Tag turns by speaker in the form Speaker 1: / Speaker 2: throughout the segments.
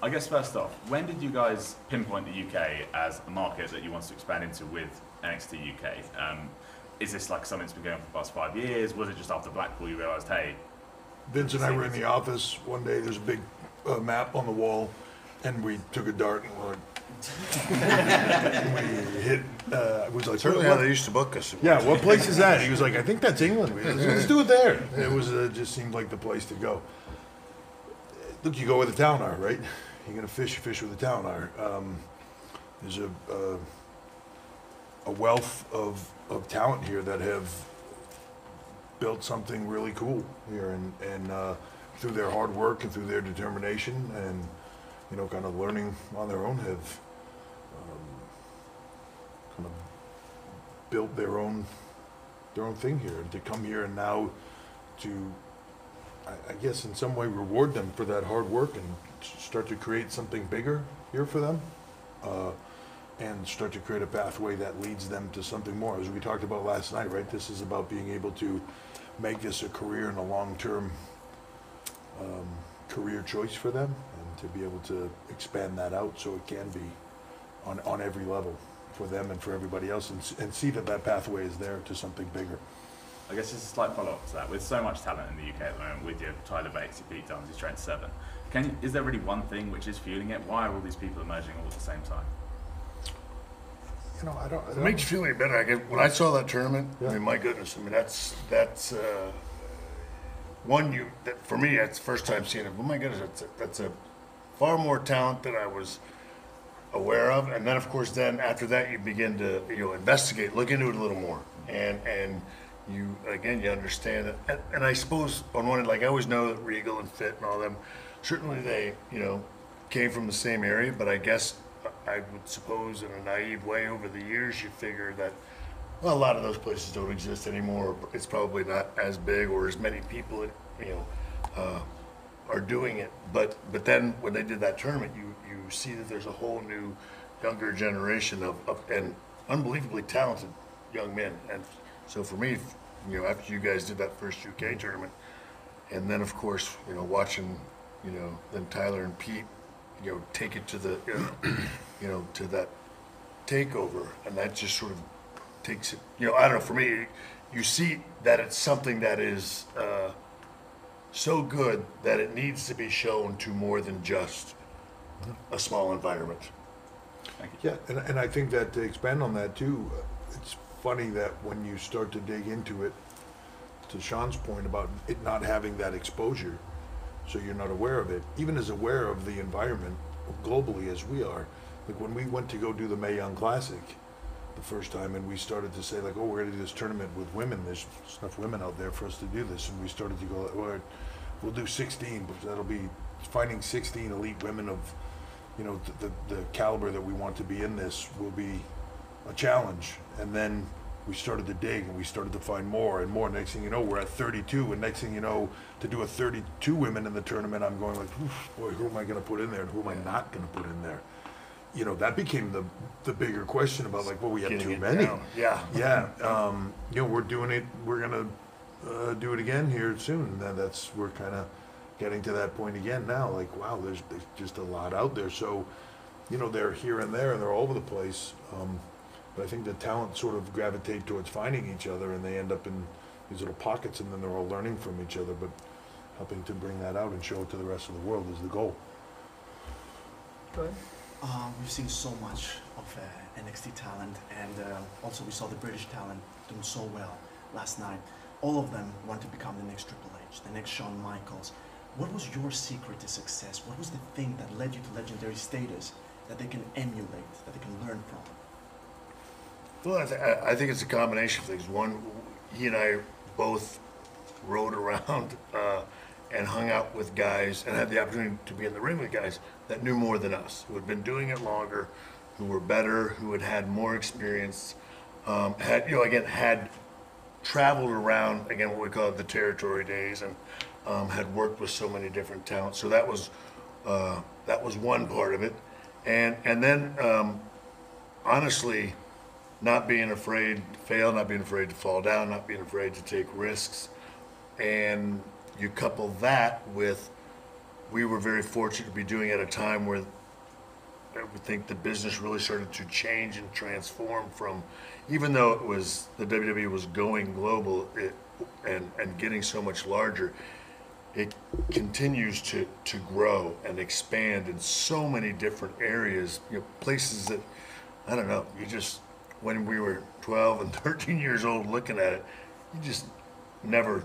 Speaker 1: I guess first off, when did you guys pinpoint the UK as a market that you want to expand into with NXT UK? Is this like something that's been going on for the past 5 years? Was it just after Blackpool you realised, hey...
Speaker 2: Vince and I were in the office one day, there's a big map on the wall, and we took a dart and we hit, it was like...
Speaker 3: Certainly how they used to book us.
Speaker 2: Yeah, what place is that? He was like, I think that's England. Let's do it there. It was just seemed like the place to go. Look, you go where the town are, right? You're gonna fish, you fish where the town are. There's a wealth of talent here that have built something really cool here, and through their hard work and through their determination and kind of learning on their own, have kind of built their own thing here, and to come here and now to, I guess in some way, reward them for that hard work and start to create something bigger here for them, and start to create a pathway that leads them to something more. As we talked about last night, right? This is about being able to make this a career and a long-term career choice for them, and to be able to expand that out so it can be on every level for them and for everybody else, and see that pathway is there to something bigger.
Speaker 1: I guess it's a slight follow-up to that. With so much talent in the UK at the moment, with your Tyler Bates, your Pete Dunne, your Trent Seven, is there really one thing which is fueling it? Why are all these people emerging all at the same time?
Speaker 2: I don't.
Speaker 3: It makes you feel any better. When I saw that tournament, I mean, my goodness, I mean, that's one for me, that's the first time seeing it. But my goodness, that's a far more talent than I was aware of. And then, of course, after that, you begin to investigate, look into it a little more, and you understand it. And I suppose on one end, like I always know that Regal and Fit and all them, certainly they came from the same area, but I guess I would suppose in a naive way over the years you figure that, well, a lot of those places don't exist anymore. It's probably not as big or as many people are doing it. But then when they did that tournament, you see that there's a whole new younger generation of and unbelievably talented young men. And so for me, after you guys did that first UK tournament, and then of course watching then Tyler and Pete take it to the to that takeover, and that just sort of takes it, I don't know, for me, you see that it's something that is so good that it needs to be shown to more than just a small environment.
Speaker 1: Thank you.
Speaker 2: Yeah, and I think that to expand on that too, it's funny that when you start to dig into it, to Shawn's point about it not having that exposure, so you're not aware of it, even as aware of the environment globally as we are. Like when we went to go do the Mae Young Classic the first time, and we started to say like, oh, we're going to do this tournament with women, there's enough women out there for us to do this, and we started to go, well, we'll do 16, but that'll be finding 16 elite women of the caliber that we want to be in this will be a challenge. And then we started to dig, and we started to find more and more. Next thing you know, we're at 32, and next thing you know, to do a 32 women in the tournament, I'm going like, boy, who am I going to put in there, and who am I not going to put in there? That became the bigger question about like, well, we have too many. Yeah. We're doing it. We're going to do it again here soon. And we're kind of getting to that point again now. Like, wow, there's just a lot out there. So, they're here and there, and they're all over the place. But I think the talent sort of gravitate towards finding each other, and they end up in these little pockets, and then they're all learning from each other. But helping to bring that out and show it to the rest of the world is the goal.
Speaker 4: Go ahead.
Speaker 5: We've seen so much of NXT talent, and also we saw the British talent doing so well last night. All of them want to become the next Triple H, the next Shawn Michaels. What was your secret to success? What was the thing that led you to legendary status that they can emulate, that they can learn from?
Speaker 3: Well, I think it's a combination of things. One, he and I both rode around and hung out with guys and had the opportunity to be in the ring with guys that knew more than us, who had been doing it longer, who were better, who had more experience, had traveled around, again, what we call the territory days, and had worked with so many different talents. So that was one part of it. And then, honestly, not being afraid to fail, not being afraid to fall down, not being afraid to take risks. And you couple that with we were very fortunate to be doing it at a time where I would think the business really started to change and transform from, even though it was, the WWE was going global and getting so much larger, it continues to grow and expand in so many different areas, places that, I don't know, you just, when we were 12 and 13 years old looking at it, you just never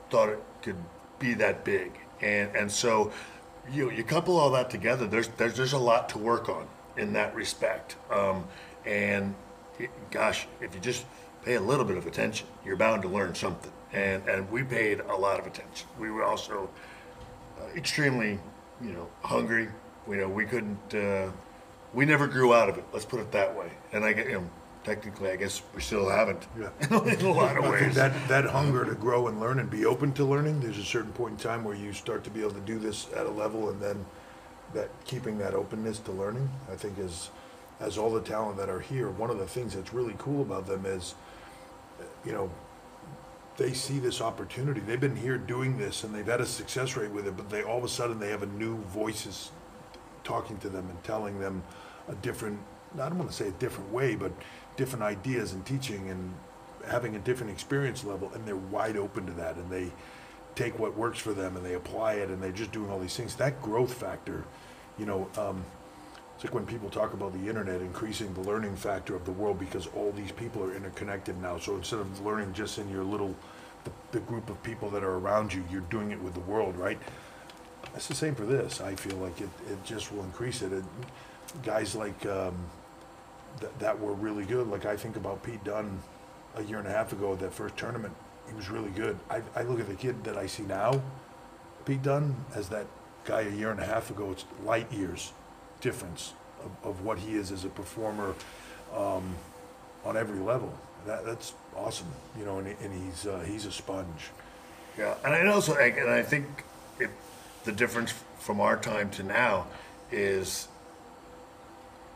Speaker 3: thought it could be that big. And so you couple all that together, there's a lot to work on in that respect. Gosh, if you just pay a little bit of attention, you're bound to learn something. And we paid a lot of attention. We were also extremely, hungry. We couldn't, we never grew out of it. Let's put it that way. And technically, I guess we still haven't.
Speaker 2: Yeah.
Speaker 3: In a lot of
Speaker 2: I think
Speaker 3: ways.
Speaker 2: that hunger to grow and learn and be open to learning, there's a certain point in time where you start to be able to do this at a level, and then that keeping that openness to learning, I think as all the talent that are here, one of the things that's really cool about them is, they see this opportunity. They've been here doing this and they've had a success rate with it, but they all of a sudden they have a new voices talking to them and telling them a different, I don't want to say a different way, but different ideas and teaching and having a different experience level, and they're wide open to that, and they take what works for them and they apply it, and they're just doing all these things. That growth factor, it's like when people talk about the internet increasing the learning factor of the world because all these people are interconnected now. So instead of learning just in your little, the group of people that are around you, you're doing it with the world, right? That's the same for this. I feel like it just will increase it. Guys like that were really good. Like I think about Pete Dunne a year and a half ago at that first tournament. He was really good. I look at the kid that I see now, Pete Dunne, as that guy a year and a half ago. It's light years difference of what he is as a performer on every level. That's awesome, and he's a sponge.
Speaker 3: Yeah, and I think the difference from our time to now is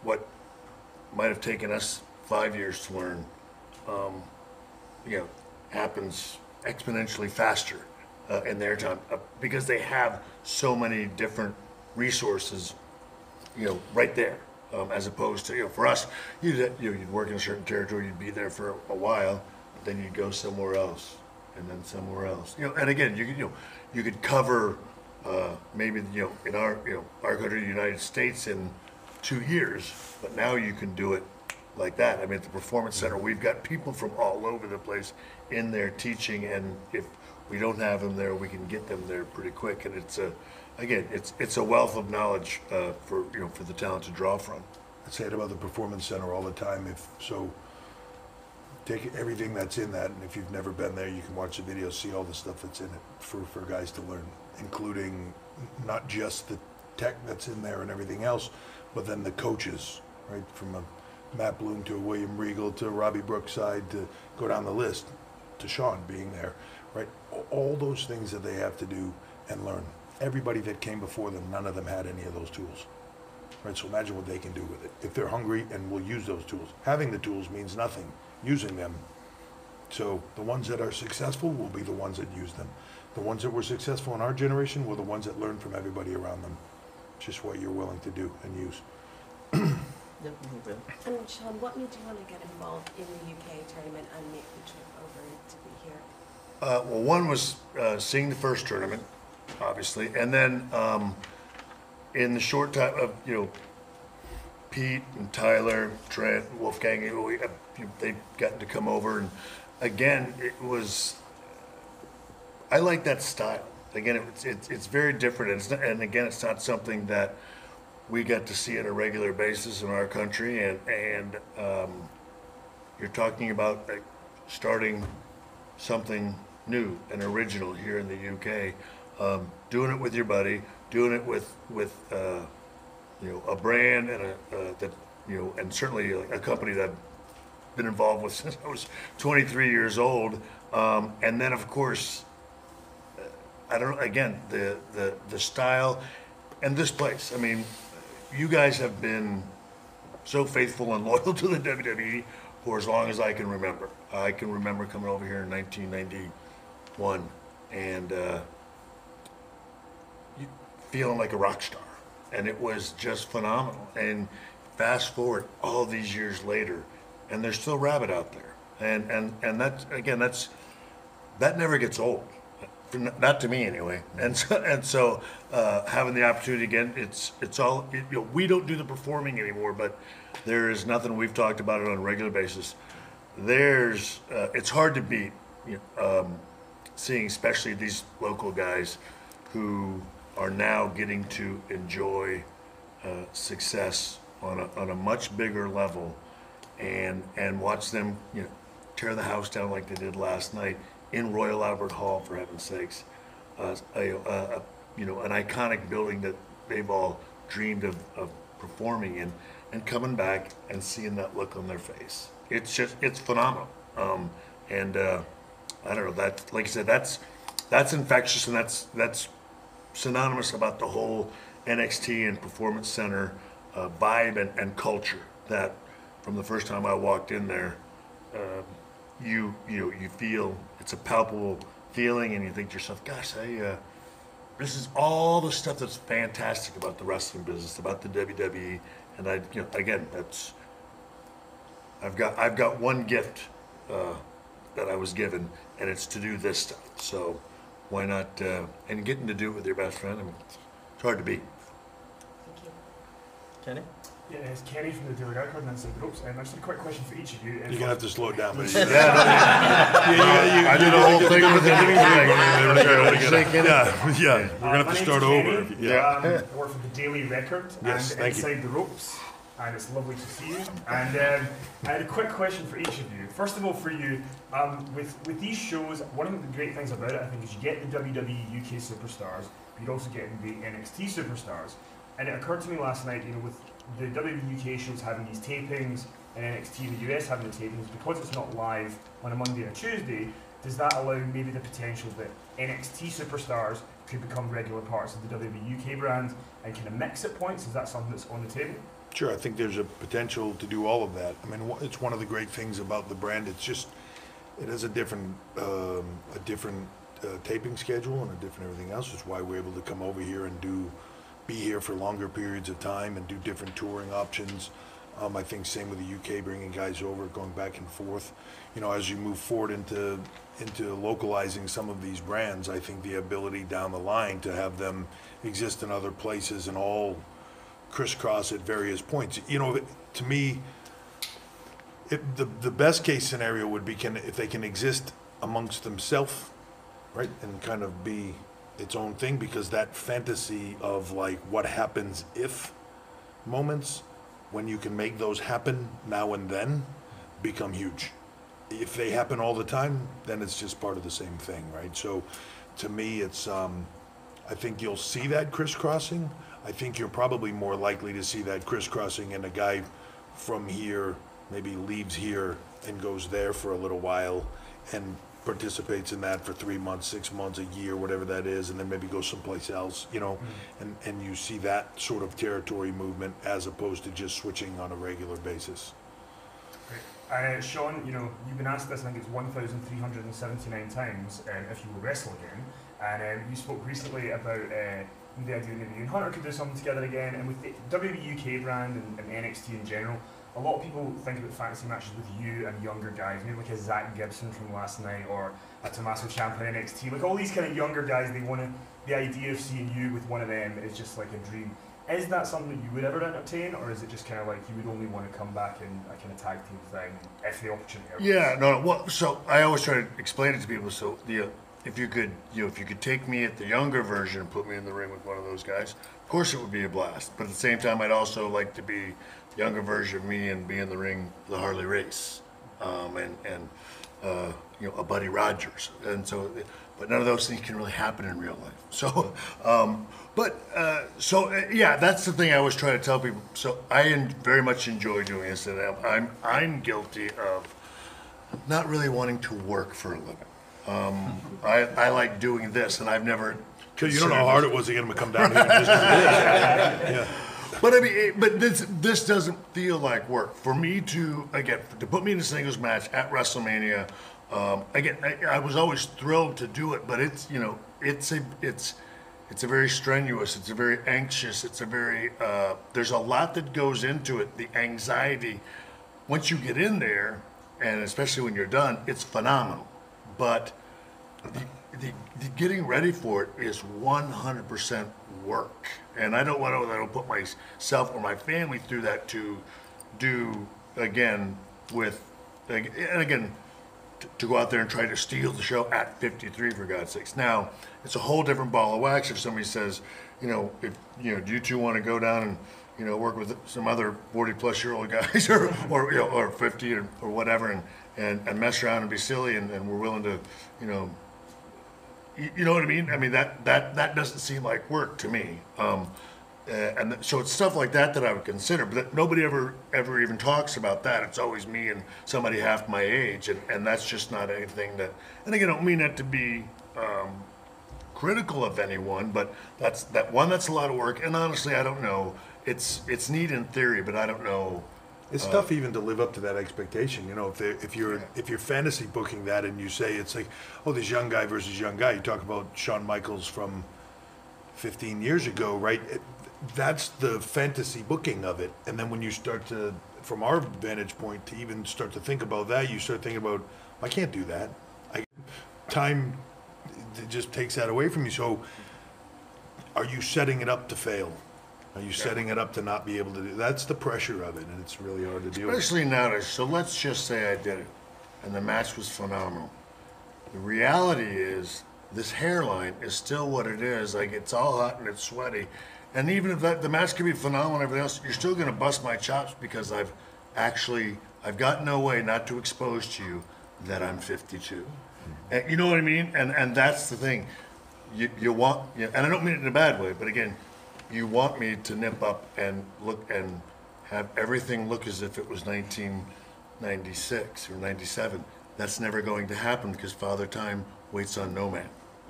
Speaker 3: what might have taken us 5 years to learn, happens exponentially faster in their time because they have so many different resources, right there. As opposed to, for us, you'd work in a certain territory, you'd be there for a while, but then you'd go somewhere else, and then somewhere else. And again, you could cover maybe in our country, the United States, in 2 years, but now you can do it like that. I mean, at the Performance Center, we've got people from all over the place in there teaching, and if we don't have them there, we can get them there pretty quick, and it's a wealth of knowledge for the talent to draw from.
Speaker 2: I say it about the Performance Center all the time. Take everything that's in that, and if you've never been there, you can watch the video, see all the stuff that's in it for guys to learn, including not just the tech that's in there and everything else, but then the coaches, right? From a Matt Bloom to a William Regal to Robbie Brookside, to go down the list, to Shawn being there, right? All those things that they have to do and learn. Everybody that came before them, none of them had any of those tools, right? So imagine what they can do with it. If they're hungry and will use those tools. Having the tools means nothing. Using them. So the ones that are successful will be the ones that use them. The ones that were successful in our generation were the ones that learned from everybody around them. Just what you're willing to do and use.
Speaker 4: Definitely.
Speaker 6: And Shawn, what made you want to get involved in the UK tournament and make the trip over to be here?
Speaker 3: Well, one was seeing the first tournament, obviously, and then in the short time of Pete and Tyler, Trent, Wolfgang, they've gotten to come over, and again, it was. I like that style. Again, it's very different, and again, it's not something that we get to see on a regular basis in our country, and you're talking about starting something new and original here in the UK, doing it with your buddy, doing it with a brand and and certainly a company that I've been involved with since I was 23 years old, and then of course, I don't know. Again, the style and this place. I mean, you guys have been so faithful and loyal to the WWE for as long as I can remember. I can remember coming over here in 1991, and feeling like a rock star, and it was just phenomenal. And fast forward all these years later, and there's still Rabbit out there, and that never gets old, not to me anyway. And so having the opportunity again, it's all we don't do the performing anymore, but there is nothing. We've talked about it on a regular basis. It's hard to beat, seeing especially these local guys who are now getting to enjoy success on a much bigger level, and watch them tear the house down like they did last night in Royal Albert Hall, for heaven's sakes, an iconic building that they've all dreamed of performing in, and coming back and seeing that look on their face. It's phenomenal. I don't know, that, like I said, that's infectious, and that's synonymous about the whole NXT and Performance Center vibe and culture. That from the first time I walked in there, you feel it's a palpable feeling, and you think to yourself, gosh, this is all the stuff that's fantastic about the wrestling business, about the WWE. And again, I've got one gift that I was given, and it's to do this stuff. So why not? And getting to do it with your best friend, I mean, it's hard to beat.
Speaker 6: Thank you.
Speaker 5: Kenny?
Speaker 7: Yeah, it's Kenny from the Daily Record and Inside the Ropes. Just a quick question for each of you.
Speaker 2: You're gonna have to slow it down.
Speaker 3: I did a whole thing with it.
Speaker 2: Yeah, we're gonna have to start over.
Speaker 7: I work for the Daily Record
Speaker 2: Yes,
Speaker 7: and
Speaker 2: thank you.
Speaker 7: Inside the Ropes, and it's lovely to see you. And I had a quick question for each of you. First of all, for you, with these shows, one of the great things about it, I think, is you get the WWE UK superstars, but you're also getting the NXT superstars. And it occurred to me last night, with the WWE UK shows having these tapings and NXT in the US having the tapings, because it's not live on a Monday or Tuesday, does that allow maybe the potential that NXT superstars could become regular parts of the WWE UK brand and kind of mix at points? Is that something that's on the table?
Speaker 2: Sure, I think there's a potential to do all of that. I mean, it's one of the great things about the brand. It's just, it has a different taping schedule and a different everything else. It's why we're able to come over here and be here for longer periods of time and do different touring options. I think same with the UK, bringing guys over, going back and forth. As you move forward into localizing some of these brands, I think the ability down the line to have them exist in other places and all crisscross at various points. To me, the best case scenario would be if they can exist amongst themselves, right, and kind of be its own thing, because that fantasy of like what happens if moments, when you can make those happen now and then, become huge. If they happen all the time, then it's just part of the same thing, right? So to me, it's I think you'll see that crisscrossing. I think you're probably more likely to see that crisscrossing, and a guy from here maybe leaves here and goes there for a little while and participates in that for 3 months, 6 months, a year, whatever that is, and then maybe goes someplace else, and you see that sort of territory movement as opposed to just switching on a regular basis.
Speaker 7: Great. Shawn, you've been asked this, I think it's 1,379 times, if you will wrestle again, and you spoke recently about the idea that maybe you and Hunter could do something together again, and with the WWE UK brand and NXT in general, a lot of people think about fantasy matches with you and younger guys, maybe like a Zach Gibson from last night, or a Tommaso Ciampa in NXT. Like all these kind of younger guys, the idea of seeing you with one of them is just like a dream. Is that something that you would ever entertain, or is it just kind of like you would only want to come back in a kind of tag team thing if the opportunity arises?
Speaker 3: Yeah, no. Well, so I always try to explain it to people. So if you could take me at the younger version and put me in the ring with one of those guys, of course it would be a blast. But at the same time, I'd also like to be the younger version of me and be in the ring, the Harley Race, and a Buddy Rogers. And so, but none of those things can really happen in real life. So, yeah, that's the thing I always try to tell people. So I very much enjoy doing this, and I'm guilty of not really wanting to work for a living. I like doing this, and I've never.
Speaker 2: Because you don't know how hard it was to get him to come down here and just do this. Yeah.
Speaker 3: But I mean, this doesn't feel like work for me to put me in a singles match at WrestleMania. I was always thrilled to do it, but it's it's a very strenuous, it's a very anxious, it's a very, there's a lot that goes into it. The anxiety, once you get in there, and especially when you're done, it's phenomenal. But the getting ready for it is 100% work. And I don't want to put myself or my family through that to do, again, with, and again, to go out there and try to steal the show at 53, for God's sakes. Now, it's a whole different ball of wax if somebody says, if do you two want to go down and work with some other 40-plus-year-old guys or 50 or whatever and mess around and be silly and we're willing to, you know what I mean? I mean that doesn't seem like work to me. And so it's stuff like that I would consider, but nobody ever even talks about that. It's always me and somebody half my age, and that's just not anything that. And again, I don't mean that to be critical of anyone, but that's a lot of work. And honestly, I don't know. It's neat in theory, but I don't know.
Speaker 2: It's tough even to live up to that expectation. If you're fantasy booking that and you say it's like, oh, this young guy versus young guy. You talk about Shawn Michaels from 15 years ago, right? That's the fantasy booking of it. And then when you start to, from our vantage point, to even start to think about that, you start thinking about, I can't do that. Time just takes that away from you. So are you setting it up to fail? Are you setting it up to not be able to do? That's the pressure of it, and it's really hard to deal with.
Speaker 3: Especially nowadays. So let's just say I did it, and the match was phenomenal. The reality is, this hairline is still what it is. Like, it's all hot and it's sweaty. And even if the match could be phenomenal and everything else, you're still going to bust my chops because I've got no way not to expose to you that I'm 52. And you know what I mean? And that's the thing. You want, and I don't mean it in a bad way, but again, you want me to nip up and look and have everything look as if it was 1996 or 97. That's never going to happen because Father Time waits on no man.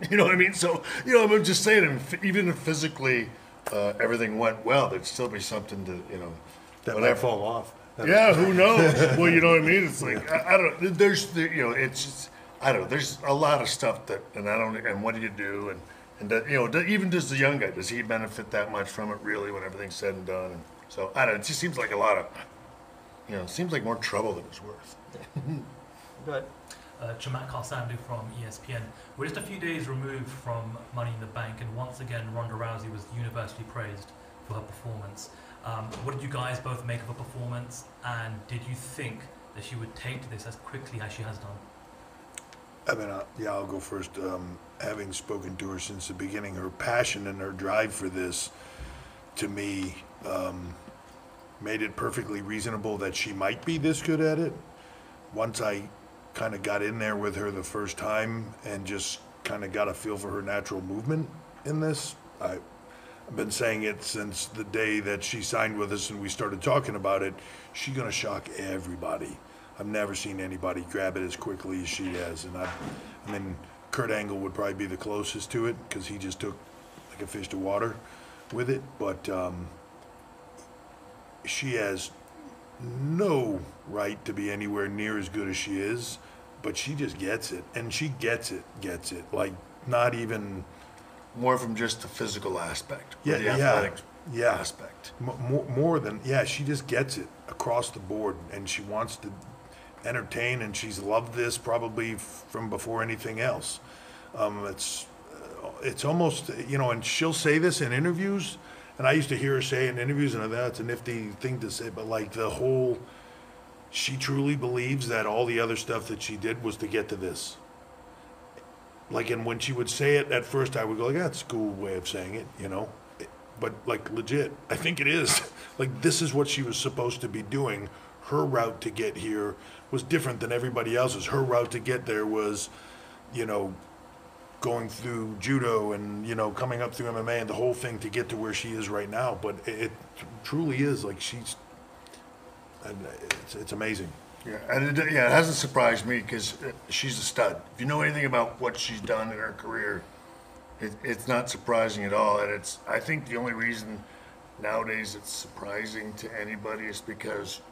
Speaker 3: You know what I mean? So, I'm just saying, even if physically everything went well, there'd still be something to,
Speaker 2: That might fall off.
Speaker 3: Yeah, who knows? Well, you know what I mean? It's like, I don't know. It's just, I don't know. There's a lot of stuff that, and what do you do? And that, even does the young guy, does he benefit that much from it really when everything's said and done? And so, I don't know. It just seems like a lot of, it seems like more trouble than it's worth.
Speaker 4: Go ahead.
Speaker 8: Chamat Karsandu from ESPN. We're just a few days removed from Money in the Bank, and once again, Ronda Rousey was universally praised for her performance. What did you guys both make of her performance, and did you think that she would take to this as quickly as she has done?
Speaker 2: I mean, I'll go first. Having spoken to her since the beginning, her passion and her drive for this, to me, made it perfectly reasonable that she might be this good at it. Once I kind of got in there with her the first time and just kind of got a feel for her natural movement in this. I've been saying it since the day that she signed with us and we started talking about it. She's going to shock everybody. I've never seen anybody grab it as quickly as she has. And I mean, Kurt Angle would probably be the closest to it because he just took like a fish to water with it. But she has no right to be anywhere near as good as she is, but she just gets it, and she gets it, like not even
Speaker 3: more from just the physical aspect,
Speaker 2: the athletic
Speaker 3: aspect.
Speaker 2: More than she just gets it across the board, and she wants to entertain, and she's loved this probably from before anything else. It's almost and she'll say this in interviews. And I used to hear her say in interviews, and I thought that's a nifty thing to say, but like she truly believes that all the other stuff that she did was to get to this. Like, and when she would say it at first, I would go, that's a cool way of saying it, But like legit, I think it is. Like, this is what she was supposed to be doing. Her route to get here was different than everybody else's. Her route to get there was, going through judo and coming up through MMA and the whole thing to get to where she is right now. But it truly is like it's amazing.
Speaker 3: Yeah, and it hasn't surprised me because she's a stud. If you know anything about what she's done in her career, it's not surprising at all. And I think the only reason nowadays it's surprising to anybody is because,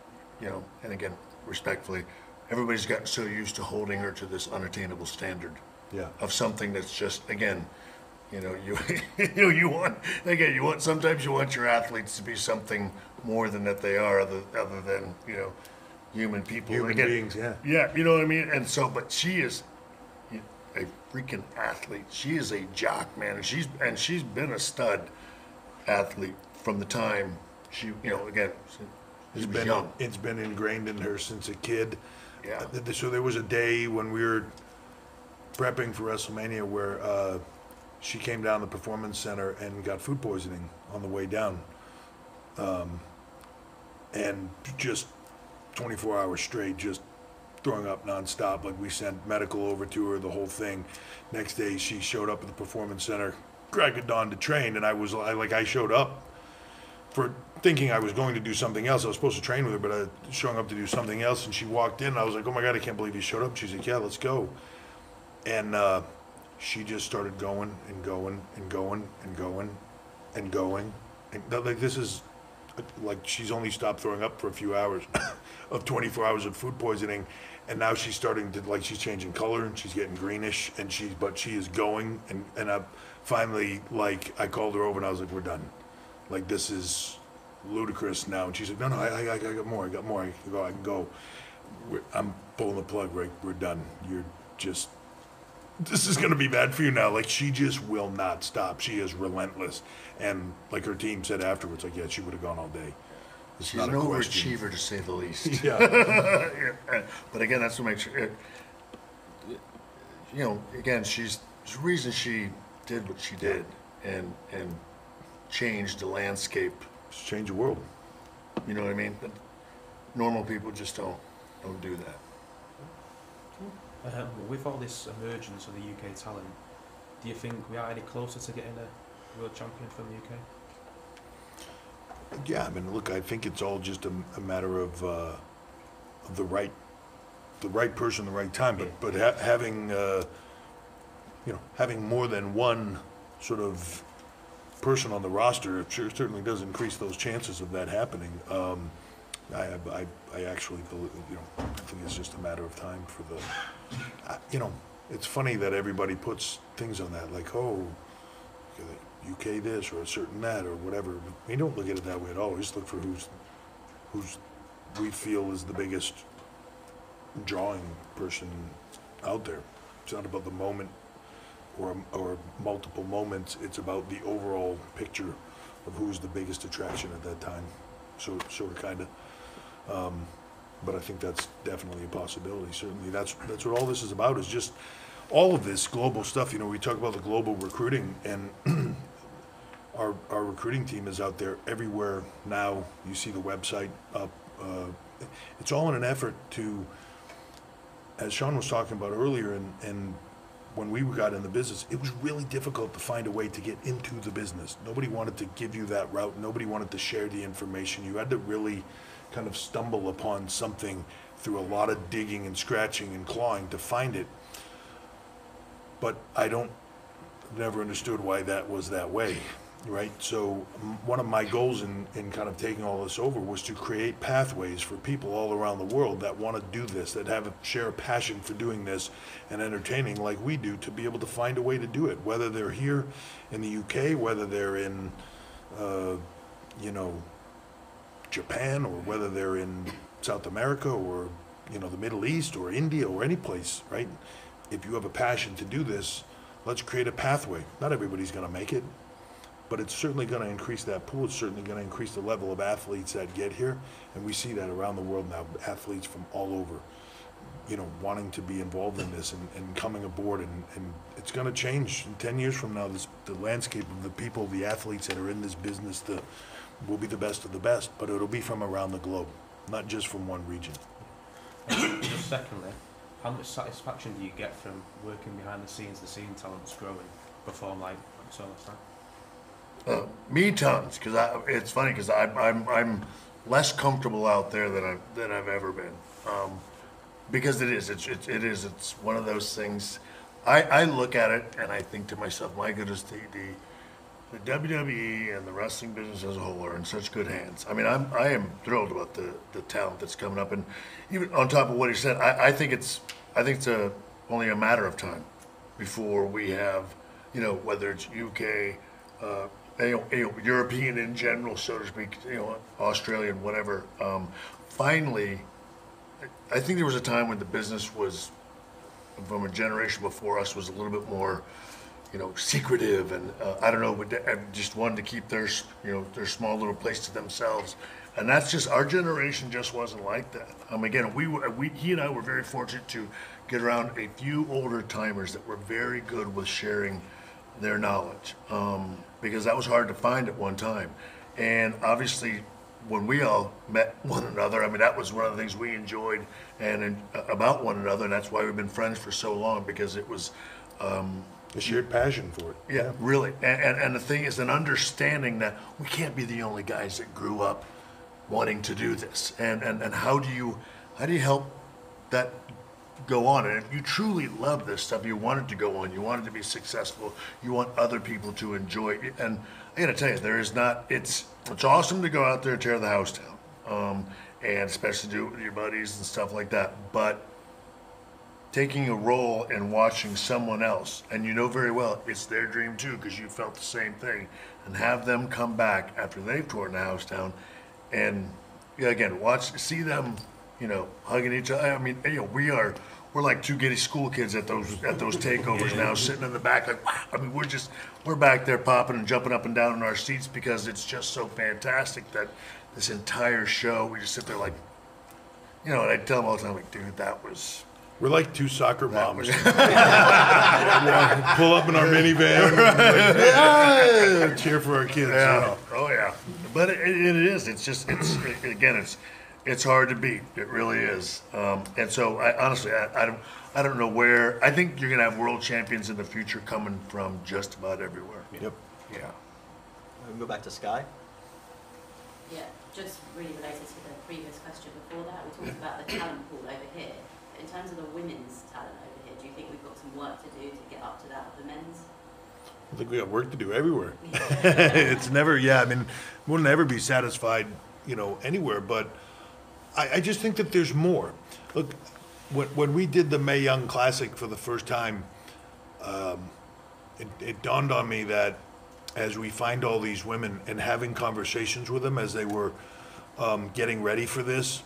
Speaker 3: and again, respectfully, everybody's gotten so used to holding her to this unattainable standard.
Speaker 2: Yeah.
Speaker 3: Of something that's just, again, You know, you want, again, sometimes you want your athletes to be something more than that they are, other than, you know, human people.
Speaker 2: Human
Speaker 3: Again,
Speaker 2: beings, yeah.
Speaker 3: yeah, you know what I mean? And so, but she is a freaking athlete. She is a jock, man. And she's been a stud athlete from the time she, you know, again, she was young.
Speaker 2: It's been ingrained in her since a kid.
Speaker 3: Yeah.
Speaker 2: So there was a day when we were prepping for WrestleMania where she came down the Performance Center and got food poisoning on the way down. And just 24 hours straight, just throwing up nonstop. Like, we sent medical over to her, the whole thing. Next day, she showed up at the Performance Center, crack of dawn to train, and I showed up for thinking I was going to do something else. I was supposed to train with her, but I was showing up to do something else, and she walked in, and I was like, oh my God, I can't believe you showed up. She's like, yeah, let's go. And she just started going and going and going and going and going. And like, this is, like, she's only stopped throwing up for a few hours of 24 hours of food poisoning, and now she's starting to, like, she's changing color and she's getting greenish, and she is going, and I finally, like, I called her over and I was like, we're done. Like, this is ludicrous now. And she's like, no, I got more, I can go. I'm pulling the plug, right? We're done. You're just, this is going to be bad for you now. Like, she just will not stop. She is relentless. And like her team said afterwards, like, yeah, she would have gone all day. It's
Speaker 3: She's an overachiever, to say the least.
Speaker 2: Yeah.
Speaker 3: Yeah. But again, that's what makes her, you know, again, there's a reason she did what she did and changed the landscape.
Speaker 2: Just change the world.
Speaker 3: You know what I mean? But normal people just don't do that.
Speaker 9: With all this emergence of the UK talent, do you think we are any closer to getting a world champion from the UK?
Speaker 2: Yeah, I mean, look, I think it's all just a matter of the right person, the right time. But having having more than one sort of person on the roster, it certainly does increase those chances of that happening. I actually believe, I think it's just a matter of time for the, it's funny that everybody puts things on that, like, oh, UK this or a certain that or whatever. We don't look at it that way at all. We just look for who's we feel is the biggest drawing person out there. It's not about the moment or multiple moments. It's about the overall picture of who's the biggest attraction at that time. So sort of kind of. But I think that's definitely a possibility. Certainly, that's what all this is about. Is just all of this global stuff. We talk about the global recruiting, and our recruiting team is out there everywhere now. You see the website up. It's all in an effort to, as Shawn was talking about earlier, and when we got in the business, it was really difficult to find a way to get into the business. Nobody wanted to give you that route. Nobody wanted to share the information. You had to really kind of stumble upon something through a lot of digging and scratching and clawing to find it. But never understood why that was that way, right? So one of my goals in kind of taking all this over was to create pathways for people all around the world that want to do this, that share a passion for doing this and entertaining like we do, to be able to find a way to do it, whether they're here in the UK, whether they're in, Japan, or whether they're in South America, or, the Middle East, or India, or any place, right? If you have a passion to do this, let's create a pathway. Not everybody's going to make it, but it's certainly going to increase that pool. It's certainly going to increase the level of athletes that get here, and we see that around the world now, athletes from all over, wanting to be involved in this and coming aboard, and it's going to change. In 10 years from now, the landscape of the people, the athletes that are in this business, will be the best of the best, but it'll be from around the globe, not just from one region.
Speaker 9: Just secondly, how much satisfaction do you get from working behind the scenes, seeing talents growing, perform like so much time?
Speaker 3: Me tons, because it's funny because I'm less comfortable out there than I've ever been, because it's one of those things. I look at it and I think to myself, my goodness, the WWE and the wrestling business as a whole are in such good hands. I mean, I am thrilled about the talent that's coming up, and even on top of what he said, I think it's only a matter of time before we have you know, whether it's UK, European in general, so to speak, you know, Australian, whatever. Finally, I think there was a time when the business was, from a generation before us, was a little bit more, you know, secretive, and I don't know, just wanted to keep their, you know, their small little place to themselves. And that's just, our generation just wasn't like that. Again, he and I were very fortunate to get around a few older timers that were very good with sharing their knowledge, because that was hard to find at one time. And obviously, when we all met one another, I mean, that was one of the things we enjoyed and about one another, and that's why we've been friends for so long, because it was
Speaker 2: A shared passion for it.
Speaker 3: yeah, really. And the thing is, an understanding that we can't be the only guys that grew up wanting to do this. And how do you help that go on? And if you truly love this stuff, you want it to go on, you want it to be successful, you want other people to enjoy it. And I gotta tell you, it's awesome to go out there and tear the house down, and especially do it with your buddies and stuff like that. But taking a role and watching someone else, and you know very well it's their dream too, because you felt the same thing, and have them come back after they've torn the house down, and again, see them, you know, hugging each other. I mean, you know, we're like two giddy school kids at those takeovers now, sitting in the back like, wow. I mean, we're back there popping and jumping up and down in our seats, because it's just so fantastic that this entire show, we just sit there like, you know, and I tell them all the time, like, dude, that was.
Speaker 2: We're like two soccer moms. Pull up in our minivan, like, cheer for our kids.
Speaker 3: Yeah.
Speaker 2: You know.
Speaker 3: Oh yeah. But it is. It's just. It's hard to beat. It really is. And so I honestly, I don't know where. I think you're gonna have world champions in the future coming from just about everywhere.
Speaker 2: Yep.
Speaker 3: Yeah.
Speaker 4: We go back to Sky.
Speaker 10: Yeah, just really related to the previous question before that, we talked about the talent pool over here. In terms of the women's talent over here, do you think we've got some work to do to get up to that of the men's?
Speaker 2: I think we got work to do everywhere. It's never, I mean, we'll never be satisfied, you know, anywhere, but I just think that there's more. Look, when we did the Mae Young Classic for the first time, it dawned on me that as we find all these women and having conversations with them as they were getting ready for this,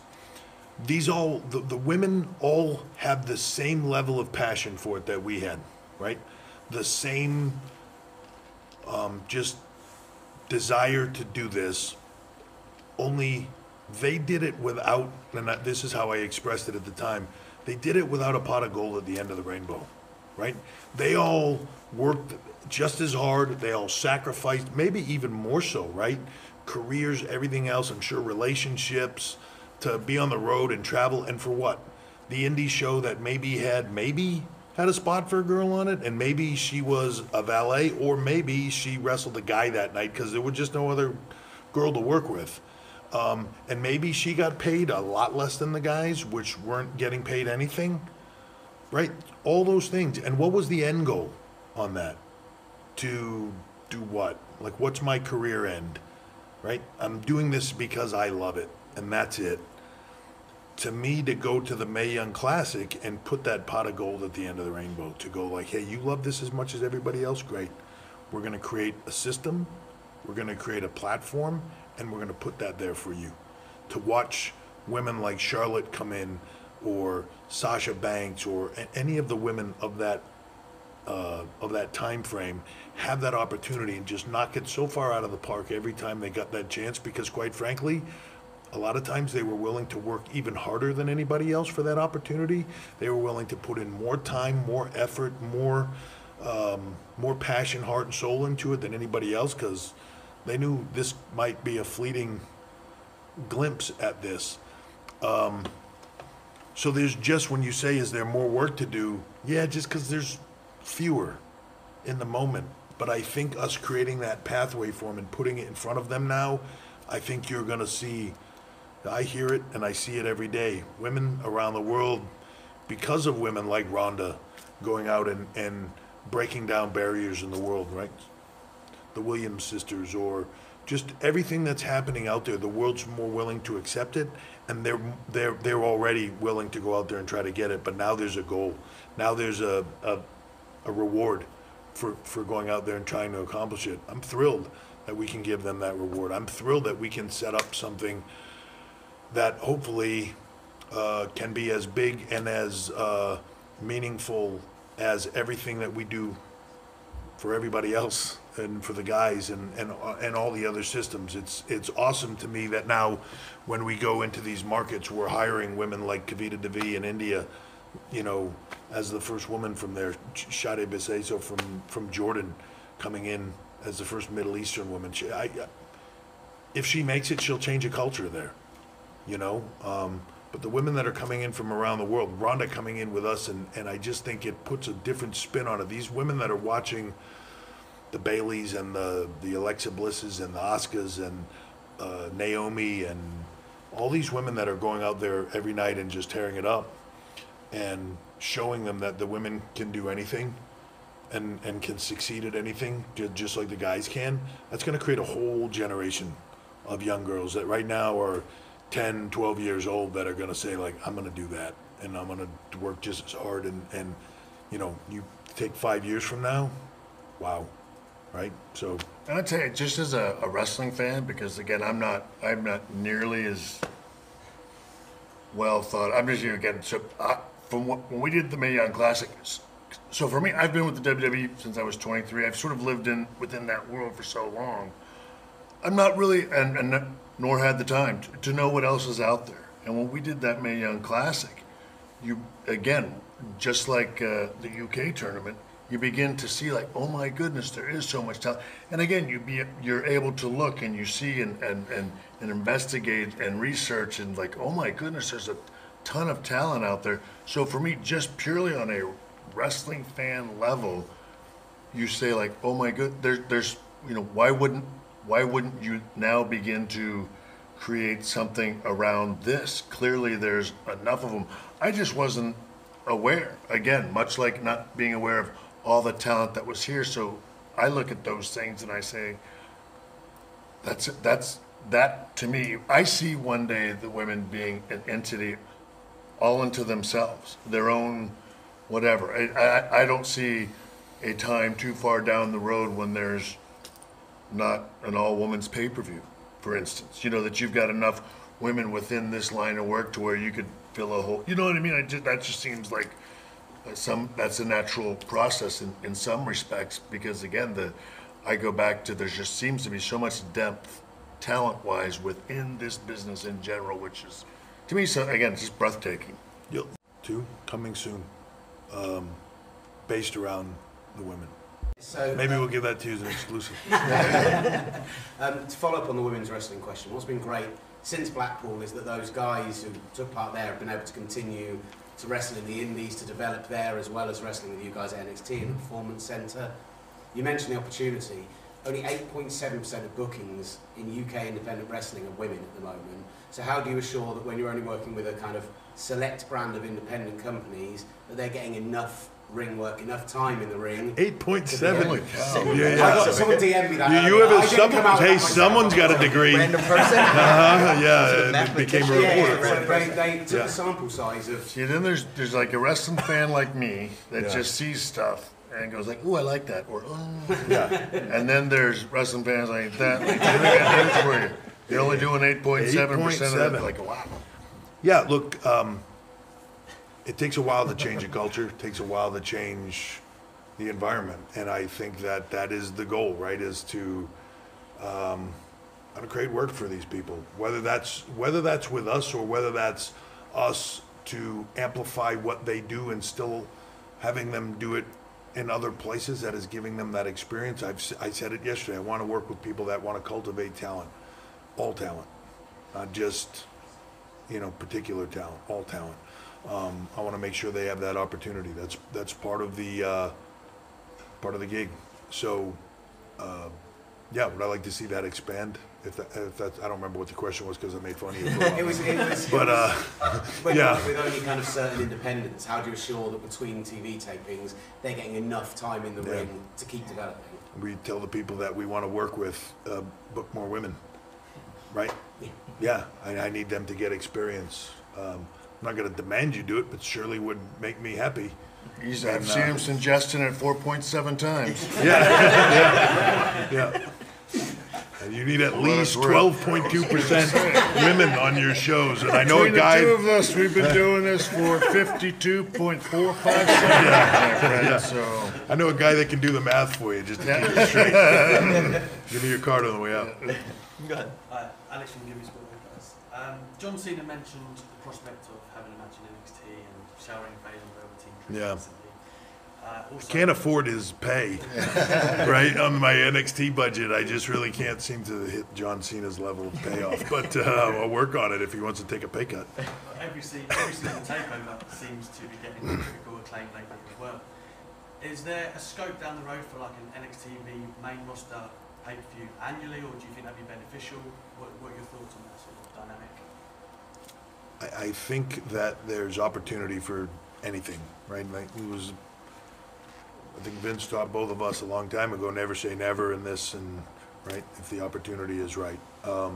Speaker 2: the women all have the same level of passion for it that we had, right? The same just desire to do this, only they did it without, and this is how I expressed it at the time, they did it without a pot of gold at the end of the rainbow, right? They all worked just as hard, they all sacrificed, maybe even more so, right? Careers, everything else, I'm sure relationships, to be on the road and travel, and for what? The indie show that maybe had a spot for a girl on it, and maybe she was a valet, or maybe she wrestled a guy that night because there was just no other girl to work with. And maybe she got paid a lot less than the guys, which weren't getting paid anything, right? All those things. And what was the end goal on that? To do what? Like, what's my career end, right? I'm doing this because I love it, and that's it. To me, to go to the Mae Young Classic and put that pot of gold at the end of the rainbow, to go like, hey, you love this as much as everybody else, great. We're going to create a system, we're going to create a platform, and we're going to put that there for you. To watch women like Charlotte come in, or Sasha Banks, or any of the women of that time frame have that opportunity and just knock it so far out of the park every time they got that chance, because quite frankly, a lot of times they were willing to work even harder than anybody else for that opportunity. They were willing to put in more time, more effort, more passion, heart, and soul into it than anybody else, because they knew this might be a fleeting glimpse at this. So there's just, when you say, is there more work to do? Yeah, just because there's fewer in the moment. But I think us creating that pathway for them and putting it in front of them now, I think you're going to see, I hear it and I see it every day. Women around the world, because of women like Rhonda going out and breaking down barriers in the world, right? The Williams sisters, or just everything that's happening out there, the world's more willing to accept it, and they're already willing to go out there and try to get it. But now there's a goal. Now there's a reward for going out there and trying to accomplish it. I'm thrilled that we can give them that reward. I'm thrilled that we can set up something that hopefully can be as big and as meaningful as everything that we do for everybody else and for the guys and all the other systems. It's awesome to me that now when we go into these markets, we're hiring women like Kavita Devi in India, you know, as the first woman from there, Shade Beseso from Jordan coming in as the first Middle Eastern woman. If she makes it, she'll change a culture there, you know. But the women that are coming in from around the world, Rhonda coming in with us, and I just think it puts a different spin on it. These women that are watching the Baileys and the Alexa Blisses and the Asukas and Naomi and all these women that are going out there every night and just tearing it up and showing them that the women can do anything and can succeed at anything just like the guys can. That's going to create a whole generation of young girls that right now are 10, 12 years old that are going to say, like, I'm going to do that, and I'm going to work just as hard, and you know, you take 5 years from now, wow, right? So,
Speaker 3: and I'd say, just as a wrestling fan, because again, I'm not nearly as well thought. I'm just, again, so from when we did the Mae Young Classic, so for me, I've been with the WWE since I was 23. I've sort of lived within that world for so long. I'm not really, and nor had the time to know what else is out there. And when we did that Mae Young Classic, you, again, just like the UK tournament, you begin to see, like, oh my goodness, there is so much talent. And again, you're able to look and you see and investigate and research and, like, oh my goodness, there's a ton of talent out there. So for me, just purely on a wrestling fan level, you say, like, oh my good, there's you know, why wouldn't you now begin to create something around this? Clearly there's enough of them. I just wasn't aware, again, much like not being aware of all the talent that was here. So I look at those things and I say, that to me, I see one day the women being an entity all into themselves, their own whatever. I don't see a time too far down the road when there's not an all-women's pay-per-view, for instance. You know, that you've got enough women within this line of work to where you could fill a whole, you know what I mean? That just seems like that's a natural process in some respects, because again, I go back to, there just seems to be so much depth, talent-wise, within this business in general, which is, to me, so again, it's just breathtaking.
Speaker 2: Yep. 2 coming soon, based around the women.
Speaker 11: So
Speaker 2: maybe we'll give that to you as an exclusive.
Speaker 11: To follow up on the women's wrestling question, what's been great since Blackpool is that those guys who took part there have been able to continue to wrestle in the indies, to develop there, as well as wrestling with you guys at NXT in the Performance Centre. You mentioned the opportunity. Only 8.7% of bookings in UK independent wrestling are women at the moment. So how do you assure that when you're only working with a kind of select brand of independent companies, that they're getting enough ring work, enough time in the ring?
Speaker 2: 8.7.
Speaker 11: Yeah. I got someone DM me that.
Speaker 2: You have someone's got a degree.
Speaker 11: Random person.
Speaker 2: Yeah, it became a reporter.
Speaker 11: They took the sample size of.
Speaker 3: See, then there's like a wrestling fan like me that just sees stuff and goes like, "Ooh, I like that," or "Oh."
Speaker 2: Yeah.
Speaker 3: And then there's wrestling fans like that. Like, they got news for you. You're only doing 8.7% of it. Like, wow.
Speaker 2: Yeah, look. It takes a while to change a culture. It takes a while to change the environment, and I think that is the goal, right? Is to create work for these people, whether that's with us or whether that's us to amplify what they do and still having them do it in other places. That is giving them that experience. I said it yesterday. I want to work with people that want to cultivate talent, all talent, not just particular talent, all talent. I want to make sure they have that opportunity. That's part of the gig. So, yeah, would I like to see that expand? If that's, I don't remember what the question was because I made fun of you.
Speaker 11: It was.
Speaker 2: But
Speaker 11: yeah. With only kind of certain independents, how do you assure that between TV tapings they're getting enough time in the ring to keep developing?
Speaker 2: We tell the people that we want to work with, book more women, right? Yeah, I need them to get experience. not going to demand you do it, but surely would make me happy.
Speaker 3: I've seen him suggesting it 4.7 times.
Speaker 2: Yeah. And you need at least 12.2% women on your shows. And I know
Speaker 3: Between
Speaker 2: a guy.
Speaker 3: the two of us, we've been doing this for 52.45 seconds. So
Speaker 2: I know a guy that can do the math for you, just to keep it straight. Give me your card on the way out.
Speaker 5: Go ahead.
Speaker 12: Alex from Give Me Sport first. John Cena mentioned the prospect of having a match in NXT and showering phase on Velveteen.
Speaker 2: Yeah.
Speaker 12: Recently.
Speaker 2: I can't afford his pay, right, on my NXT budget. I just really can't seem to hit John Cena's level of payoff. But I'll work on it if he wants to take a pay cut.
Speaker 12: Every single takeover seems to be getting critical acclaim lately as well. Is there a scope down the road for like an NXT main roster pay-per-view annually, or do you think that'd be beneficial? What are your thoughts on that sort of dynamic?
Speaker 2: I think that there's opportunity for anything, right? Like I think Vince taught both of us a long time ago, never say never in this, and right, if the opportunity is right. As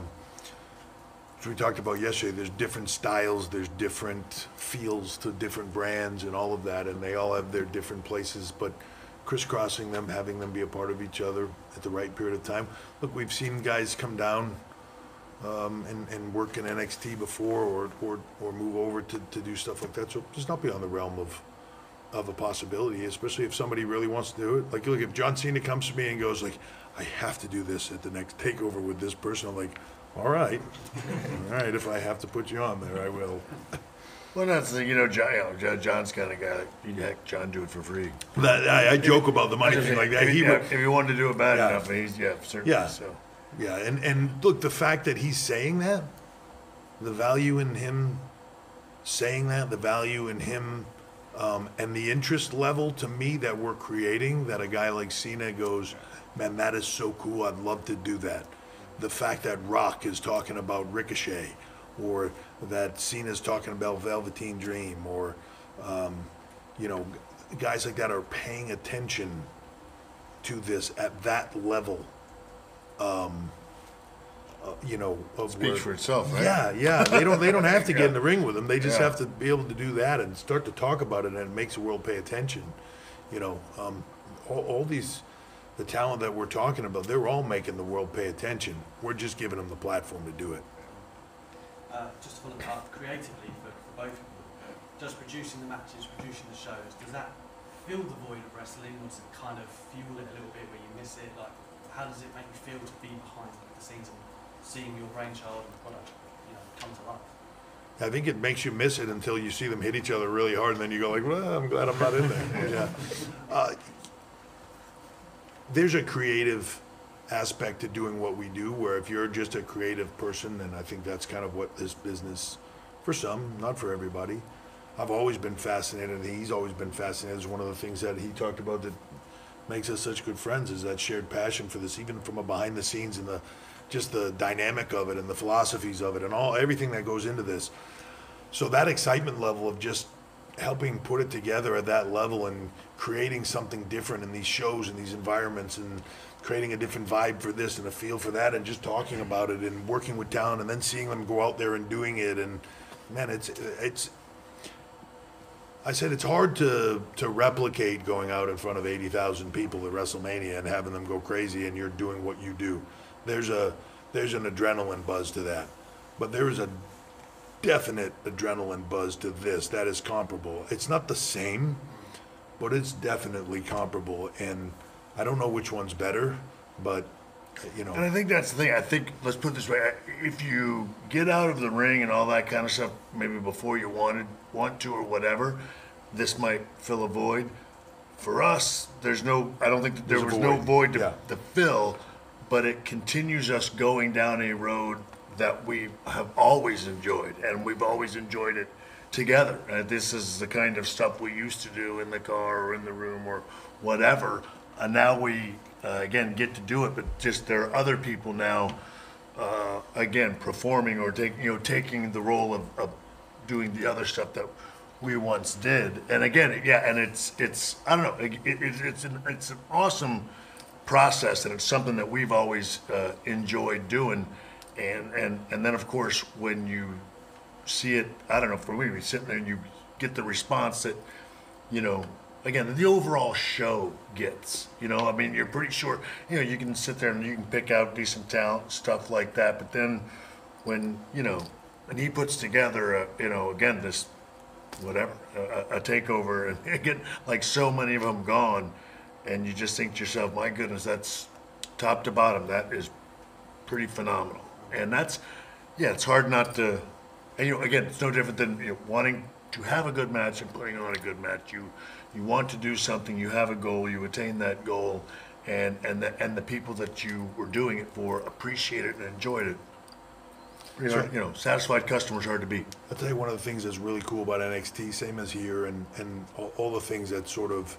Speaker 2: we talked about yesterday, there's different styles, there's different feels to different brands and all of that, and they all have their different places, but crisscrossing them, having them be a part of each other at the right period of time. Look, we've seen guys come down and work in NXT before or move over to do stuff like that, so it's not beyond the realm of a possibility, especially if somebody really wants to do it. Like, look, if John Cena comes to me and goes like, I have to do this at the next takeover with this person, I'm like, all right, if I have to put you on there, I will.
Speaker 3: Well, that's the, John's kind of guy. Heck, John, do it for free.
Speaker 2: I joke about the money thing like that.
Speaker 3: If he wanted to do it bad enough, he's certainly.
Speaker 2: Yeah.
Speaker 3: So.
Speaker 2: Yeah, and look, the fact that he's saying that, the value in him saying that, the value in him, and the interest level to me that we're creating, that a guy like Cena goes, man, that is so cool, I'd love to do that. The fact that Rock is talking about Ricochet, or that Cena's talking about Velveteen Dream, or, guys like that are paying attention to this at that level.
Speaker 3: Speaks for itself, right?
Speaker 2: Yeah. They don't have to get in the ring with him. They just have to be able to do that and start to talk about it, and it makes the world pay attention. All these, the talent that we're talking about, they're all making the world pay attention. We're just giving them the platform to do it.
Speaker 12: Just to follow up creatively for both of you, just producing the matches, producing the shows, does that fill the void of wrestling, or does it kind of fuel it a little bit where you miss it? Like, how does it make you feel to be behind the scenes and seeing your brainchild and product, come to life?
Speaker 2: I think it makes you miss it until you see them hit each other really hard, and then you go like, well, I'm glad I'm not in there. Yeah. There's a creative aspect to doing what we do, where if you're just a creative person, and I think that's kind of what this business, for some, not for everybody. I've always been fascinated, and he's always been fascinated. It's one of the things that he talked about that makes us such good friends, is that shared passion for this, even from a behind the scenes, and just the dynamic of it and the philosophies of it and everything that goes into this. So that excitement level of just helping put it together at that level and creating something different in these shows and these environments, and creating a different vibe for this and a feel for that, and just talking about it and working with talent, and then seeing them go out there and doing it. And man, I said it's hard to replicate going out in front of 80,000 people at WrestleMania and having them go crazy, and you're doing what you do. There's an adrenaline buzz to that, but there is a definite adrenaline buzz to this that is comparable. It's not the same, but it's definitely comparable, and I don't know which one's better, but
Speaker 3: And I think that's the thing. I think, let's put it this way, if you get out of the ring and all that kind of stuff, maybe before you want to or whatever, this might fill a void. For us, I don't think that there was no void to fill, but it continues us going down a road that we have always enjoyed, and we've always enjoyed it together. This is the kind of stuff we used to do in the car or in the room or whatever, and now we again get to do it, but just there are other people now again performing or taking the role of doing the other stuff that we once did. And again, and it's I don't know, it's an awesome process, and it's something that we've always enjoyed doing. And then of course when you see it, I don't know, for me, we sitting there and you get the response that, you know, again, the overall show gets, you know, I mean, you're pretty sure, you know, you can sit there and you can pick out decent talent, stuff like that, but then when, you know, and he puts together, you know, again, this, whatever, a takeover, and again, like so many of them gone, and you just think to yourself, my goodness, that's top to bottom, that is pretty phenomenal. And that's, yeah, it's hard not to, and you know, again, it's no different than, you know, wanting to have a good match and putting on a good match. You want to do something, you have a goal, you attain that goal, and the people that you were doing it for appreciate it and enjoyed it.
Speaker 2: Sure.
Speaker 3: You know, satisfied customers hard to beat.
Speaker 2: I'll tell you one of the things that's really cool about NXT, same as here, and all the things that sort of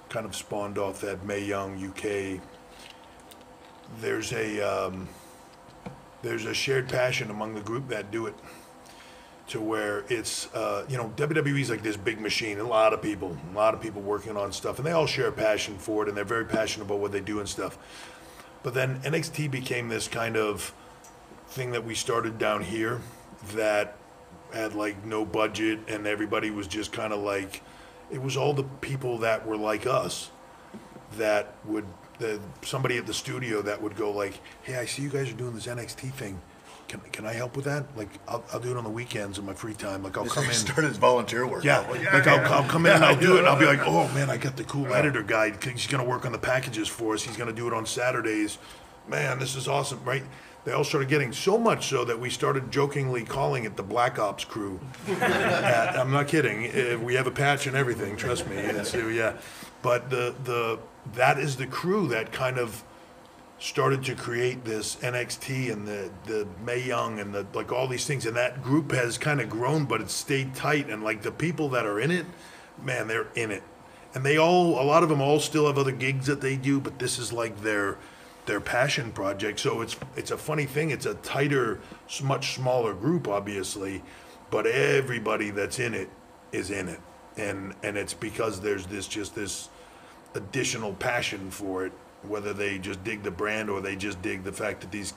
Speaker 2: kind of spawned off that Mae Young UK. There's a shared passion among the group that do it, to where it's you know, WWE's like this big machine, a lot of people working on stuff, and they all share a passion for it, and they're very passionate about what they do and stuff. But then NXT became this kind of thing that we started down here that had like no budget, and everybody was just kind of like, it was all the people that were like us that would, somebody at the studio that would go like, hey, I see you guys are doing this NXT thing. Can I help with that? Like, I'll do it on the weekends in my free time. Like, I'll come in.
Speaker 3: Start as volunteer work.
Speaker 2: Yeah, like I'll come in and I'll do it. And I'll be like, oh man, I got the cool editor guy. He's gonna work on the packages for us. He's gonna do it on Saturdays. Man, this is awesome, right? They all started getting so much so that we started jokingly calling it the Black Ops crew. I'm not kidding. We have a patch and everything. Trust me. Yeah, but that is the crew that kind of started to create this NXT and the Mae Young and like all these things, and that group has kind of grown, but it's stayed tight. And like the people that are in it, man, they're in it, and a lot of them all still have other gigs that they do, but this is like their passion project. So it's a funny thing. It's a tighter, much smaller group, obviously, but everybody that's in it is in it, and it's because there's this additional passion for it. Whether they just dig the brand or they just dig the fact that these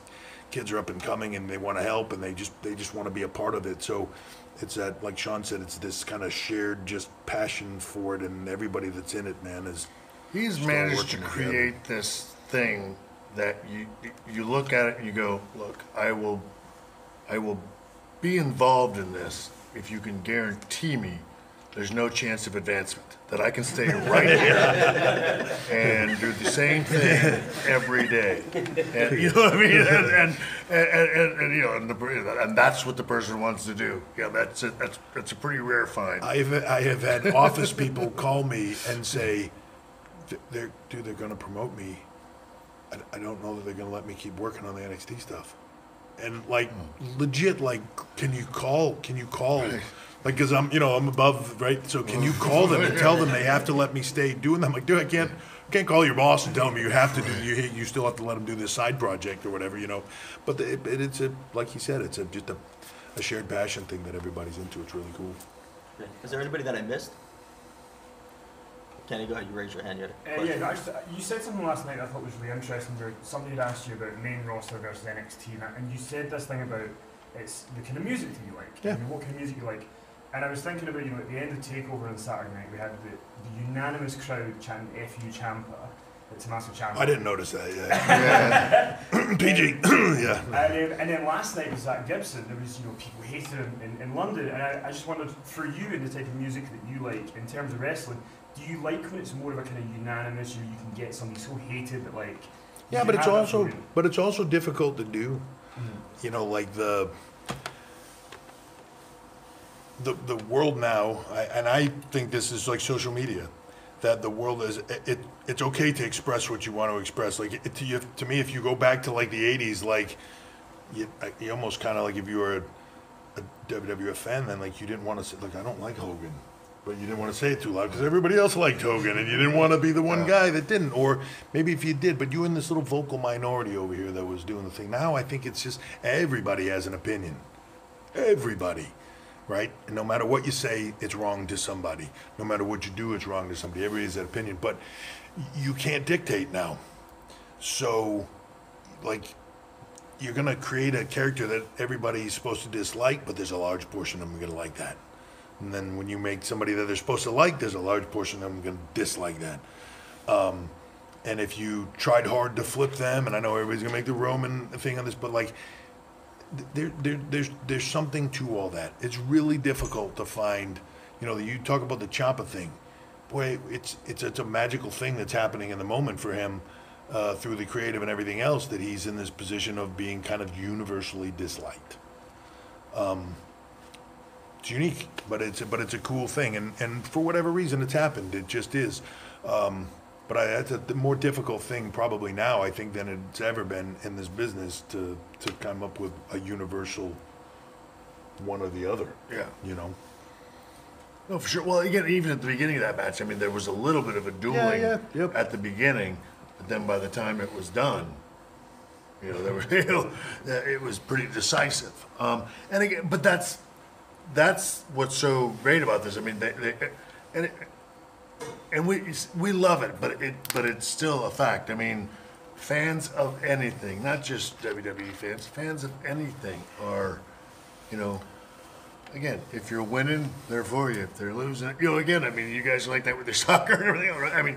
Speaker 2: kids are up and coming and they want to help and they just want to be a part of it. So it's that, like Shawn said, it's this kind of shared just passion for it, and everybody that's in it, man, is.
Speaker 3: He's managed to create this thing that you look at it and you go, look, I will be involved in this if you can guarantee me there's no chance of advancement, that I can stay right here and do the same thing every day. And you know what I mean? And you know, and that's what the person wants to do. Yeah, that's a pretty rare find.
Speaker 2: I have had office people call me and say, they're going to promote me. I don't know that they're going to let me keep working on the NXT stuff. And like legit, like, can you call? Right. Like, cause I'm above, right? So can you call them and tell them they have to let me stay doing them? Like, dude, I can't call your boss and tell them you have to do, you still have to let them do this side project or whatever, you know. But it's like he said, it's just a shared passion thing that everybody's into. It's really cool.
Speaker 4: Is there anybody that I missed? Kenny, go ahead. You raised your hand.
Speaker 7: You said something last night I thought was really interesting. Where somebody had asked you about main roster versus NXT, and you said this thing about it's the kind of music that you like.
Speaker 2: Yeah.
Speaker 7: I mean, what kind of music you like? And I was thinking about, at the end of TakeOver on Saturday night, we had the unanimous crowd chanting "F you Ciampa" at Tommaso Ciampa.
Speaker 2: I didn't notice that. Yeah. PG. Yeah.
Speaker 7: And then last night was Zach Gibson. There was people hated him in London, and I just wondered, for you and the type of music that you like in terms of wrestling, do you like when it's more of a kind of unanimous, you can get somebody so hated that like?
Speaker 2: Yeah, but it's also difficult to do. Mm-hmm. You know, like the world now, and I think this is like social media, that the world is it's okay to express what you want to express. Like to me, if you go back to like the '80s, like you almost kind of like if you were a WWF fan, then like you didn't want to say like I don't like Hogan. But you didn't want to say it too loud because everybody else liked Hogan, and you didn't want to be the one guy that didn't. Or maybe if you did, but you were in this little vocal minority over here that was doing the thing. Now I think it's just everybody has an opinion. Everybody, right? And no matter what you say, it's wrong to somebody. No matter what you do, it's wrong to somebody. Everybody has that opinion. But you can't dictate now. So, like, you're gonna create a character that everybody's supposed to dislike, but there's a large portion of them gonna like that. And then when you make somebody that they're supposed to like, there's a large portion of them gonna dislike that. And if you tried hard to flip them, and I know everybody's gonna make the Roman thing on this, but like, there's something to all that. It's really difficult to find. You know, you talk about the Ciampa thing. Boy, it's a magical thing that's happening in the moment for him through the creative and everything else, that he's in this position of being kind of universally disliked. It's unique, but it's a cool thing, and for whatever reason it's happened. It just is. But that's a more difficult thing probably now, I think, than it's ever been in this business to come up with a universal one or the other.
Speaker 3: Yeah.
Speaker 2: You know?
Speaker 3: No, for sure. Well, again, even at the beginning of that match, I mean, there was a little bit of a dueling
Speaker 2: Yep.
Speaker 3: at the beginning, but then by the time it was done, you know, there were, you know, it was pretty decisive. And again, but that's what's so great about this. I mean, and we love it, but it's still a fact. I mean, fans of anything, not just WWE fans of anything are, you know, again, if you're winning, they're for you. If they're losing, you know, again, I mean, you guys are like that with your soccer and everything, right? I mean,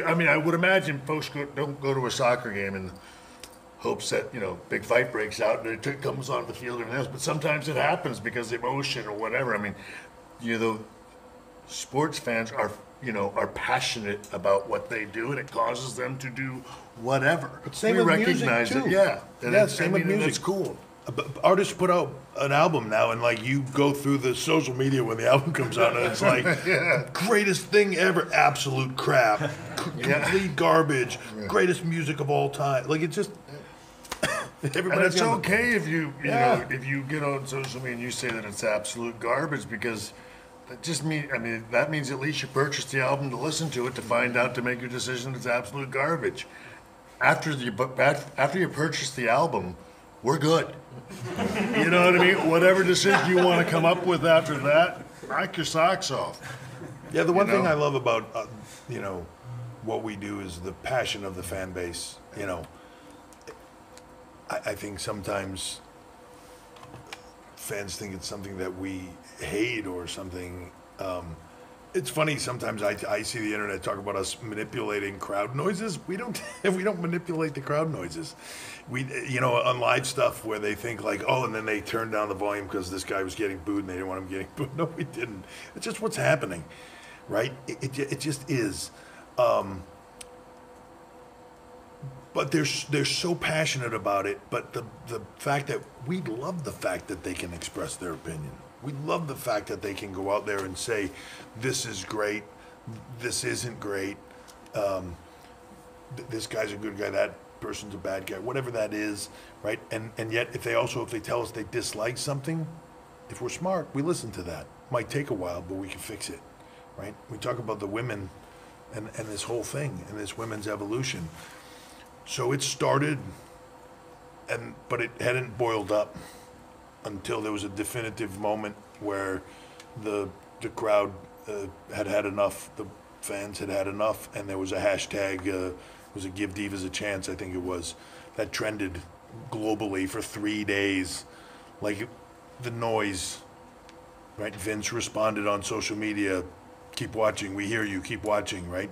Speaker 3: I mean, I would imagine folks don't go to a soccer game in hopes that, you know, big fight breaks out and it comes on the field and everything else. But sometimes it happens because of emotion or whatever. I mean, you know, sports fans are passionate about what they do, and it causes them to do whatever.
Speaker 2: But same
Speaker 3: we
Speaker 2: with
Speaker 3: recognize
Speaker 2: music,
Speaker 3: it,
Speaker 2: too.
Speaker 3: yeah. And
Speaker 2: Yeah, same with music.
Speaker 3: It's cool.
Speaker 2: Artists put out an album now, and like you go through the social media when the album comes out, and it's like greatest thing ever, absolute crap, complete garbage, greatest music of all time. Like it's just
Speaker 3: and it's okay if you know, if you get on social media and you say that it's absolute garbage, because that just that means at least you purchased the album to listen to it, to find out, to make your decision it's absolute garbage. After you purchase the album, we're good. You know what I mean? Whatever decision you want to come up with after that, knock your socks off.
Speaker 2: Yeah, the one thing I love about you know, what we do is the passion of the fan base. You know, I think sometimes fans think it's something that we hate or something. It's funny sometimes I see the internet talk about us manipulating crowd noises. We don't manipulate the crowd noises. We, you know, on live stuff where they think like, oh, and then they turn down the volume because this guy was getting booed and they didn't want him getting booed. No, we didn't. It's just what's happening, right? It just is. But they're so passionate about it. But the fact that we love the fact that they can express their opinion. We love the fact that they can go out there and say, this is great, this isn't great, this guy's a good guy, that person's a bad guy, whatever that is, right? And yet, if they tell us they dislike something, if we're smart, we listen to that. Might take a while, but we can fix it, right? We talk about the women and this whole thing, and this women's evolution. So it started, but it hadn't boiled up until there was a definitive moment where the crowd had enough, the fans had enough, and there was a hashtag, it was a Give Divas a Chance, I think it was, that trended globally for 3 days. Like the noise, right? Vince responded on social media, keep watching, we hear you, keep watching, right?